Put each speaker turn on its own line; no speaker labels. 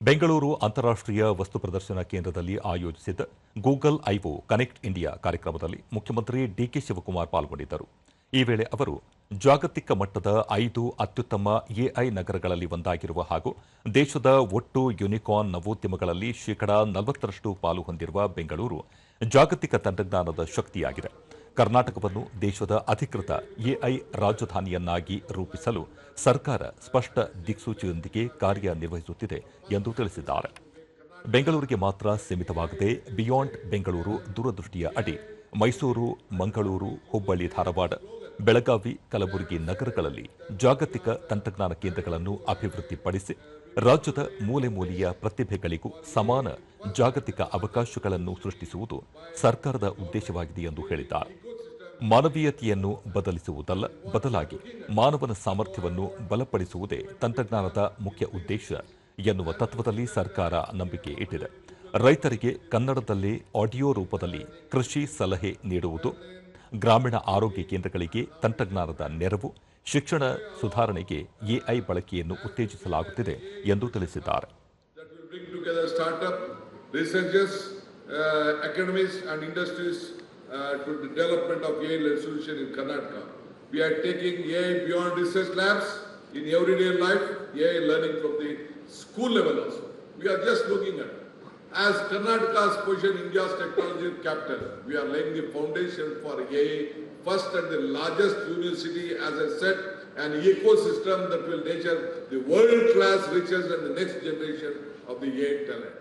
ಬೆಂಗಳೂರು ಅಂತಾರಾಷ್ಟ್ರೀಯ ವಸ್ತು ಪ್ರದರ್ಶನ ಕೇಂದ್ರದಲ್ಲಿ ಆಯೋಜಿಸಿದ್ದ ಗೂಗಲ್ ಐಒ ಕನೆಕ್ಟ್ ಇಂಡಿಯಾ ಕಾರ್ಯಕ್ರಮದಲ್ಲಿ ಮುಖ್ಯಮಂತ್ರಿ ಡಿಕೆ ಶಿವಕುಮಾರ್ ಪಾಲ್ಗೊಂಡಿದ್ದರು. ಈ ವೇಳೆ ಅವರು ಜಾಗತಿಕ ಮಟ್ಟದ 5 ಅತ್ಯುತ್ತಮ ಎಐ ನಗರಗಳಲ್ಲಿ ಒಂದಾಗಿರುವ ಹಾಗೂ ದೇಶದ ಒಟ್ಟು ಯೂನಿಕಾರ್ನ್ ನವೋದ್ಯಮಗಳಲ್ಲಿ ಶೇಕಡಾ 40ರಷ್ಟು ಪಾಲು ಹೊಂದಿರುವ ಬೆಂಗಳೂರು ಜಾಗತಿಕ ತಂತ್ರಜ್ಞಾನದ ಶಕ್ತಿಯಾಗಿದೆ. ಕರ್ನಾಟಕವನ್ನು ದೇಶದ ಅಧಿಕೃತ ಎಐ ರಾಜಧಾನಿಯನ್ನಾಗಿ ರೂಪಿಸಲು ಸರ್ಕಾರ ಸ್ಪಷ್ಟ ದಿಕ್ಸೂಚಿಯೊಂದಿಗೆ ಕಾರ್ಯನಿರ್ವಹಿಸುತ್ತಿದೆ ಎಂದು ತಿಳಿಸಿದ್ದಾರೆ. ಬೆಂಗಳೂರಿಗೆ ಮಾತ್ರ ಸೀಮಿತವಾಗದೆ ಬಿಯಾಂಡ್ ಬೆಂಗಳೂರು ದೂರದೃಷ್ಟಿಯ ಅಡಿ ಮೈಸೂರು, ಮಂಗಳೂರು, ಹುಬ್ಬಳ್ಳಿ, ಧಾರವಾಡ, ಬೆಳಗಾವಿ, ಕಲಬುರಗಿ ನಗರಗಳಲ್ಲಿ ಜಾಗತಿಕ ತಂತ್ರಜ್ಞಾನ ಕೇಂದ್ರಗಳನ್ನು ಅಭಿವೃದ್ಧಿಪಡಿಸಿ ರಾಜ್ಯದ ಮೂಲೆ ಮೂಲೆಯ ಪ್ರತಿಭೆಗಳಿಗೂ ಸಮಾನ ಜಾಗತಿಕ ಅವಕಾಶಗಳನ್ನು ಸೃಷ್ಟಿಸುವುದು ಸರ್ಕಾರದ ಉದ್ದೇಶವಾಗಿದೆ ಎಂದು ಹೇಳಿದ್ದಾರೆ. ಮಾನವೀಯತೆಯನ್ನು ಬದಲಿಸುವುದಲ್ಲ, ಬದಲಾಗಿ ಮಾನವನ ಸಾಮರ್ಥ್ಯವನ್ನು ಬಲಪಡಿಸುವುದೇ ತಂತ್ರಜ್ಞಾನದ ಮುಖ್ಯ ಉದ್ದೇಶ ಎನ್ನುವ ತತ್ವದಲ್ಲಿ ಸರ್ಕಾರ ನಂಬಿಕೆ ಇಟ್ಟಿದೆ. ರೈತರಿಗೆ ಕನ್ನಡದಲ್ಲೇ ಆಡಿಯೋ ರೂಪದಲ್ಲಿ ಕೃಷಿ ಸಲಹೆ ನೀಡುವುದು, ಗ್ರಾಮೀಣ ಆರೋಗ್ಯ ಕೇಂದ್ರಗಳಿಗೆ ತಂತ್ರಜ್ಞಾನದ ನೆರವು, ಶಿಕ್ಷಣ ಸುಧಾರಣೆಗೆ ಎಐ ಬಳಕೆಯನ್ನು ಉತ್ತೇಜಿಸಲಾಗುತ್ತಿದೆ ಎಂದು ತಿಳಿಸಿದ್ದಾರೆ.
To the development of AI solution in Karnataka. We are taking AI beyond research labs in everyday life, AI learning from the school level also. We are just looking at it. As Karnataka's position India's technology capital, we are laying the foundation for AI first and the largest university, as I said, an ecosystem that will nurture the world-class riches and the next generation of the AI talent.